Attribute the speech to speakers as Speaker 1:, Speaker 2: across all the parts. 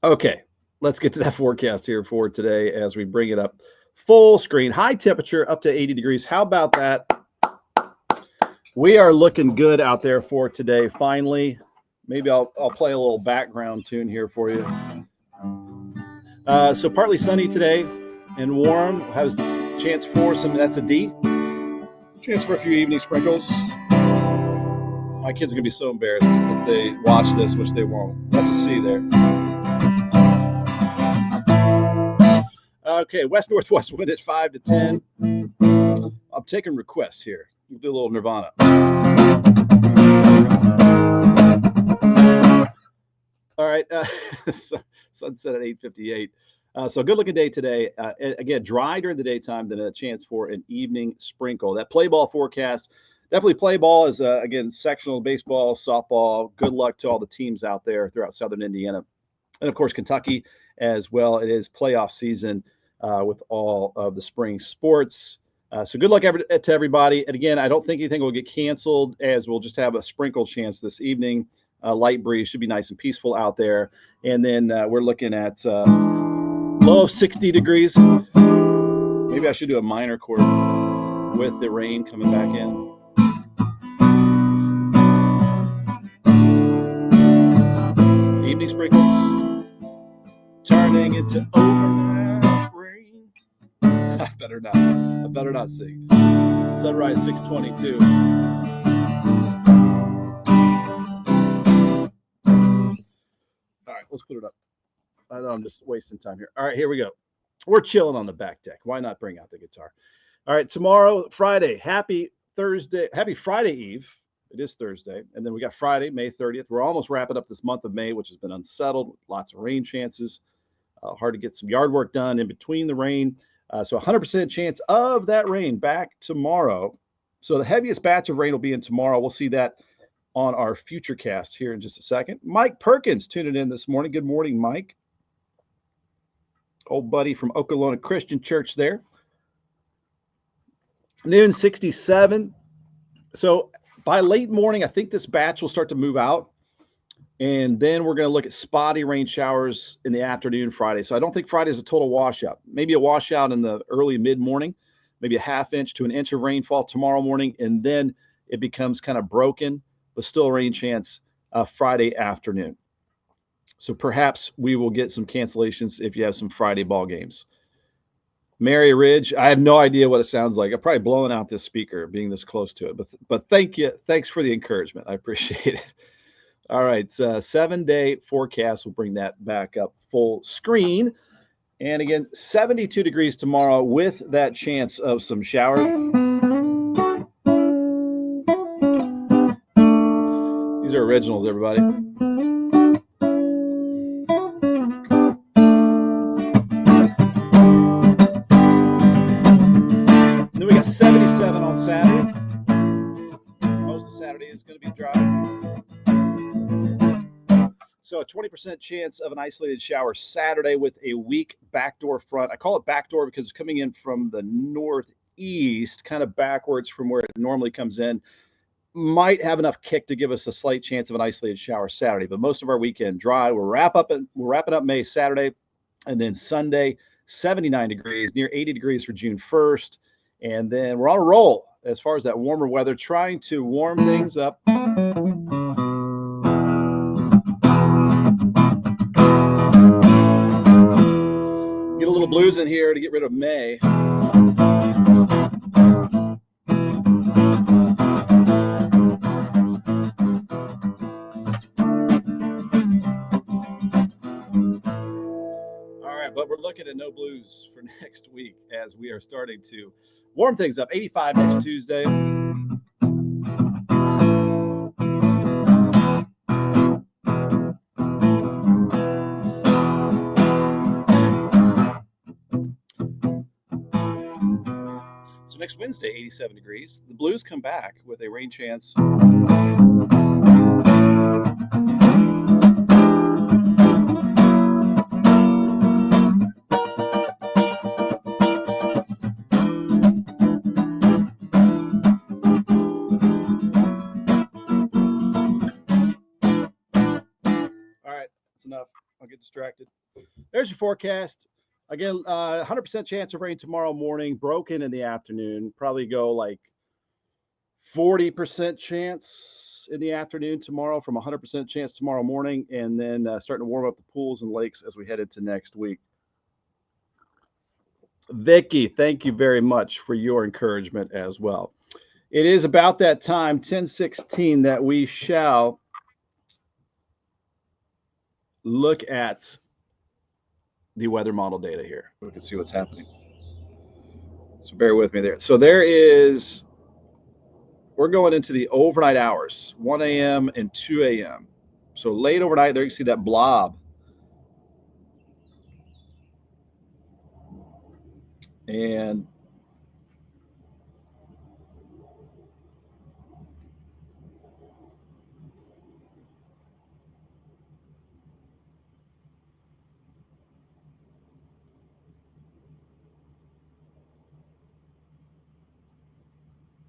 Speaker 1: Okay, let's get to that forecast here for today as we bring it up full screen. High temperature up to 80 degrees. How about that? We are looking good out there for today. Finally, maybe I'll play a little background tune here for you. So partly sunny today and warm. Has chance for some. That's a D. Chance for a few evening sprinkles. My kids are gonna be so embarrassed if they watch this, which they won't. That's a C there. Okay, west northwest wind at 5 to 10. I'm taking requests here. We'll do a little Nirvana. All right, sunset at 8:58. So good looking day today. Again, dry during the daytime, then a chance for an evening sprinkle. That play ball forecast, definitely play ball is, again, sectional baseball, softball. Good luck to all the teams out there throughout Southern Indiana. And of course, Kentucky as well. It is playoff season with all of the spring sports. So good luck to everybody. And again, I don't think anything will get canceled, as we'll just have a sprinkle chance this evening. Light breeze should be nice and peaceful out there. And then we're looking at low of 60 degrees. Maybe I should do a minor chord with the rain coming back in. Evening sprinkles turning into overnight rain. I better not sing. Sunrise 6:22. All right, let's put it up. I know I'm just wasting time here. All right, here we go. We're chilling on the back deck. Why not bring out the guitar? All right, tomorrow, Friday. Happy Friday Eve. It is Thursday. And then we got Friday, May 30th. We're almost wrapping up this month of May, which has been unsettled. Lots of rain chances. Hard to get some yard work done in between the rain. So 100% chance of that rain back tomorrow. So the heaviest batch of rain will be in tomorrow. We'll see that on our future cast here in just a second. Mike Perkins tuning in this morning. Good morning, Mike. Old buddy from Okolona Christian Church there. Noon 67. So by late morning, I think this batch will start to move out. And then we're going to look at spotty rain showers in the afternoon Friday. So I don't think Friday is a total washout. Maybe a washout in the early mid-morning, maybe a half inch to an inch of rainfall tomorrow morning. And then it becomes kind of broken, but still a rain chance Friday afternoon. So perhaps we will get some cancellations if you have some Friday ball games. Mary Ridge, I have no idea what it sounds like. I'm probably blowing out this speaker being this close to it. But thank you. Thanks for the encouragement. I appreciate it. All right, 7-day forecast. We'll bring that back up full screen. And again, 72 degrees tomorrow with that chance of some showers. These are originals, everybody. Then we got 77 on Saturday. Most of Saturday is going to be dry. So a 20% chance of an isolated shower Saturday with a weak backdoor front. I call it backdoor because it's coming in from the northeast, kind of backwards from where it normally comes in. Might have enough kick to give us a slight chance of an isolated shower Saturday, but most of our weekend dry. We're wrapping up May Saturday, and then Sunday, 79 degrees, near 80 degrees for June 1st. And then we're on a roll as far as that warmer weather, trying to warm things up. Get a little blues in here to get rid of May. All right, but we're looking at no blues for next week as we are starting to warm things up. 85 next Tuesday. So next Wednesday, 87 degrees. The Blues come back with a rain chance. All right, that's enough. I'll get distracted. corrected. There's your forecast. Again, 100% chance of rain tomorrow morning, broken in the afternoon. Probably go like 40% chance in the afternoon tomorrow from 100% chance tomorrow morning, and then starting to warm up the pools and lakes as we head into next week. Vicky, thank you very much for your encouragement as well. It is about that time, 10:16, that we shall look at the weather model data here. We can see what's happening. So bear with me there. So we're going into the overnight hours, 1 a.m. and 2 a.m. So late overnight, there you can see that blob. And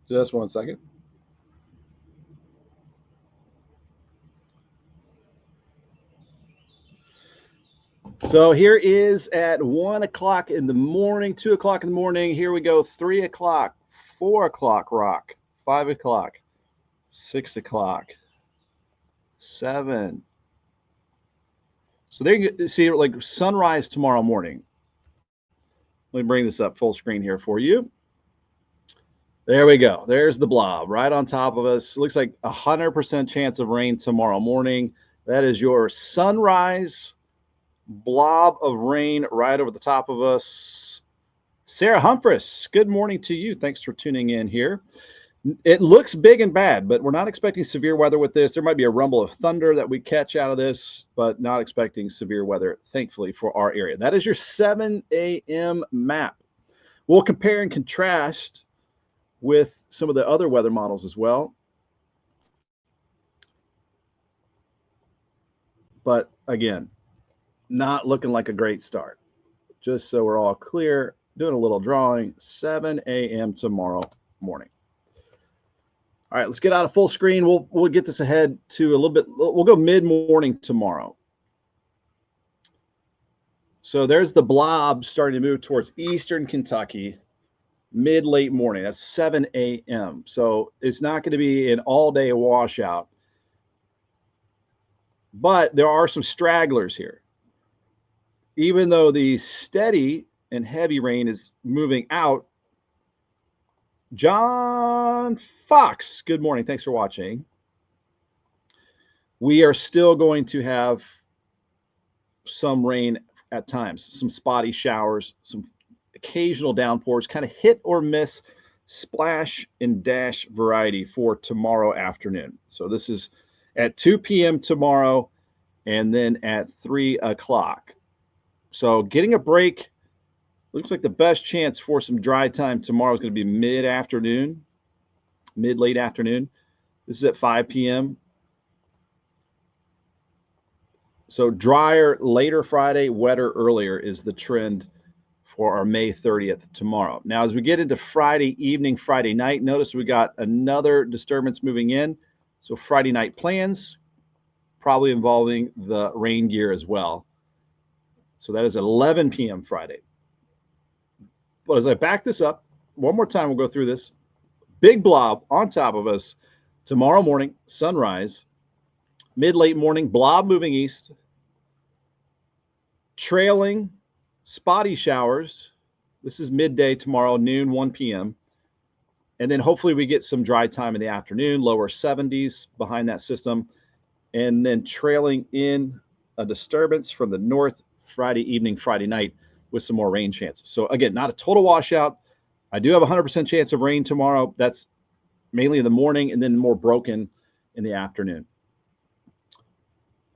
Speaker 1: just one second. So here is at 1 o'clock in the morning, 2 o'clock in the morning. Here we go, 3 o'clock, 4 o'clock rock, 5 o'clock, 6 o'clock, 7. So there you see like sunrise tomorrow morning. Let me bring this up full screen here for you. There we go. There's the blob right on top of us. Looks like 100% chance of rain tomorrow morning. That is your sunrise blob of rain right over the top of us. Sarah Humphreys, good morning to you. Thanks for tuning in here. It looks big and bad, but we're not expecting severe weather with this. There might be a rumble of thunder that we catch out of this, but not expecting severe weather, thankfully, for our area. That is your 7 a.m. map. We'll compare and contrast with some of the other weather models as well. But again, not looking like a great start. Just so we're all clear, doing a little drawing, 7 a.m. tomorrow morning. All right, let's get out of full screen. We'll get this ahead to a little bit. We'll go mid-morning tomorrow. So there's the blob starting to move towards eastern Kentucky, mid-late morning. That's 7 a.m. So it's not going to be an all-day washout. But there are some stragglers here. Even though the steady and heavy rain is moving out, John Fox, good morning. Thanks for watching. We are still going to have some rain at times, some spotty showers, some occasional downpours, kind of hit or miss, splash and dash variety for tomorrow afternoon. So this is at 2 p.m. tomorrow and then at 3 o'clock. So getting a break. Looks like the best chance for some dry time tomorrow is going to be mid-afternoon, mid-late afternoon. This is at 5 p.m. So drier later Friday, wetter earlier is the trend for our May 30th tomorrow. Now, as we get into Friday evening, Friday night, notice we got another disturbance moving in. So Friday night plans, probably involving the rain gear as well. So that is 11 p.m. Friday. But as I back this up, one more time, we'll go through this. Big blob on top of us tomorrow morning, sunrise, mid-late morning, blob moving east, trailing spotty showers. This is midday tomorrow, noon, 1 p.m. And then hopefully we get some dry time in the afternoon, lower 70s behind that system. And then trailing in a disturbance from the north Friday evening, Friday night, with some more rain chances. So again, not a total washout. I do have a 100% chance of rain tomorrow. That's mainly in the morning and then more broken in the afternoon.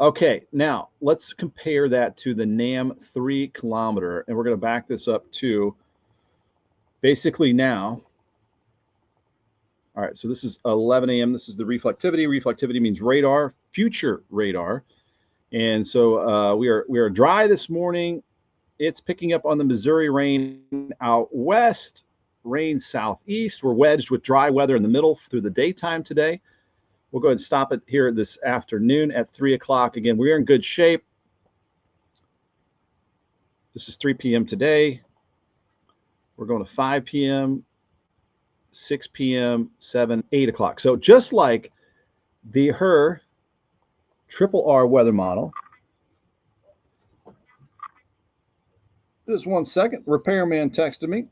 Speaker 1: Okay, now let's compare that to the NAM 3 kilometer. And we're going to back this up to basically now. All right, so this is 11 a.m. This is the reflectivity. Reflectivity means radar, future radar. And so we are dry this morning. It's picking up on the Missouri rain out west, rain southeast. We're wedged with dry weather in the middle through the daytime today. We'll go ahead and stop it here this afternoon at 3 o'clock. Again, we're in good shape. This is 3 p.m. today. We're going to 5 p.m., 6 p.m., 7, 8 o'clock. So just like the HER triple R weather model. Just 1 second. Repairman texted me.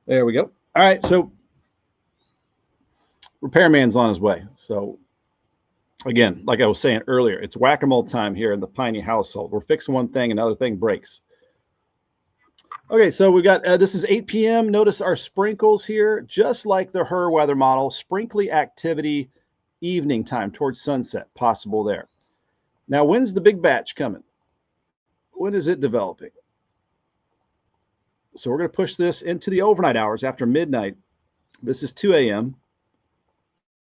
Speaker 1: There we go. All right, so repairman's on his way. So again, like I was saying earlier, it's whack-a-mole time here in the Peine household. We're fixing one thing, another thing breaks. Okay, so we got this is 8 p.m. Notice our sprinkles here, just like the HER weather model, sprinkly activity evening time towards sunset, possible there. Now, when's the big batch coming? When is it developing? So we're going to push this into the overnight hours after midnight. This is 2 a.m.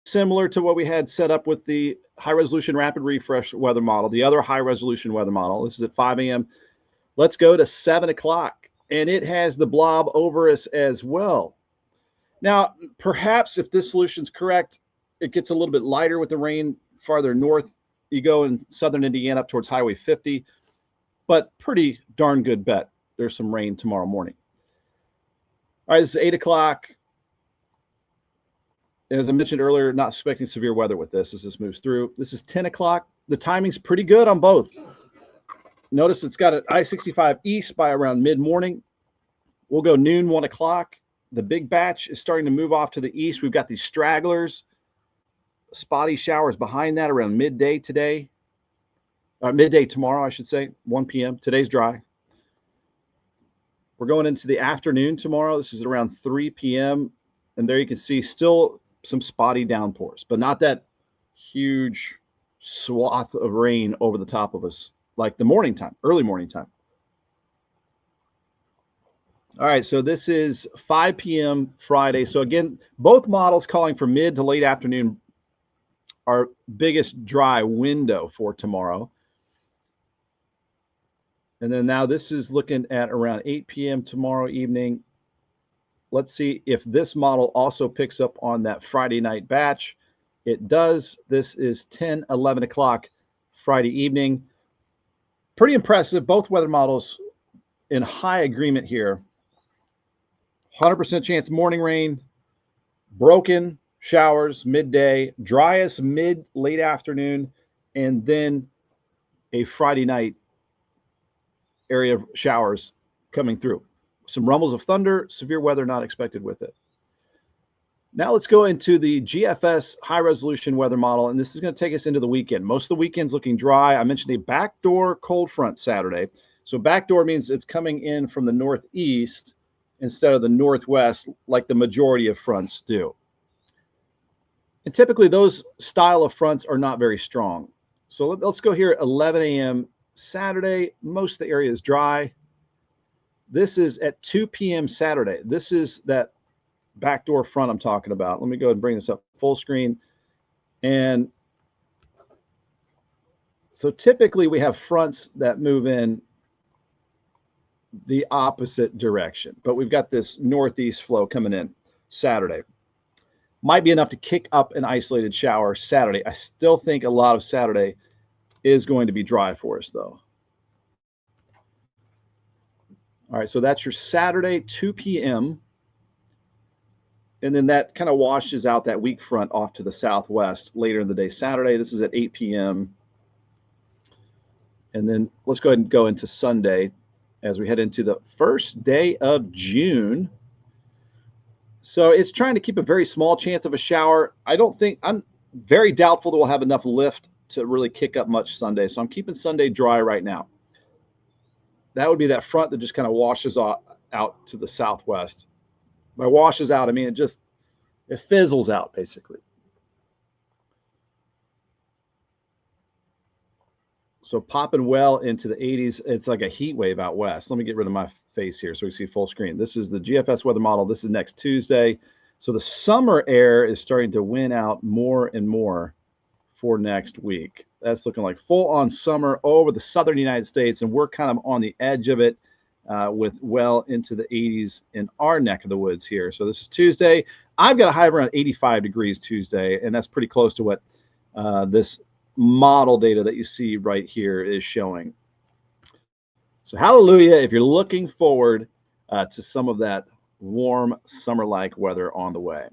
Speaker 1: Similar to what we had set up with the high resolution rapid refresh weather model, the other high resolution weather model. This is at 5 a.m. Let's go to 7 o'clock. And it has the blob over us as well. Now, perhaps if this solution's correct, it gets a little bit lighter with the rain farther north. You go in southern Indiana up towards Highway 50, but pretty darn good bet there's some rain tomorrow morning. All right, this is 8 o'clock. As I mentioned earlier, not expecting severe weather with this as this moves through. This is 10 o'clock. The timing's pretty good on both. Notice it's got an I-65 east by around mid-morning. We'll go noon, 1 o'clock. The big batch is starting to move off to the east. We've got these stragglers, spotty showers behind that around midday today. Midday tomorrow, I should say, 1 p.m. Today's dry. We're going into the afternoon tomorrow. This is around 3 p.m. And there you can see still some spotty downpours, but not that huge swath of rain over the top of us like the morning time, early morning time. All right, so this is 5 p.m. Friday. So again, both models calling for mid to late afternoon, our biggest dry window for tomorrow. And then now this is looking at around 8 p.m. tomorrow evening. Let's see if this model also picks up on that Friday night batch. It does. This is 10, 11 o'clock Friday evening. Pretty impressive. Both weather models in high agreement here. 100% chance morning rain, broken showers midday, driest mid late afternoon, and then a Friday night area of showers coming through. Some rumbles of thunder, severe weather not expected with it. Now let's go into the GFS high resolution weather model, and this is going to take us into the weekend. Most of the weekend's looking dry. I mentioned a backdoor cold front Saturday. So backdoor means it's coming in from the northeast instead of the northwest like the majority of fronts do. And typically those style of fronts are not very strong. So let's go here at 11 a.m. Saturday. Most of the area is dry. This is at 2 p.m. Saturday. This is that backdoor front I'm talking about. Let me go ahead and bring this up full screen. And so typically we have fronts that move in the opposite direction, but we've got this northeast flow coming in Saturday. Might be enough to kick up an isolated shower Saturday. I still think a lot of Saturday is going to be dry for us though. All right, so that's your Saturday, 2 p.m. And then that kind of washes out that weak front off to the southwest later in the day Saturday. This is at 8 p.m. And then let's go ahead and go into Sunday as we head into the first day of June. So it's trying to keep a very small chance of a shower. I'm very doubtful that we'll have enough lift to really kick up much Sunday. So I'm keeping Sunday dry right now. That would be that front that just kind of washes out to the southwest. By washes out, I mean it fizzles out basically. So popping well into the 80s. It's like a heat wave out west. Let me get rid of my face here so we see full screen. This is the GFS weather model. This is next Tuesday. So the summer air is starting to win out more and more for next week. That's looking like full on summer over the southern United States, and we're kind of on the edge of it with well into the 80s in our neck of the woods here. So this is Tuesday. I've got a high of around 85 degrees Tuesday, and that's pretty close to what this model data that you see right here is showing. So hallelujah, if you're looking forward to some of that warm summer-like weather on the way.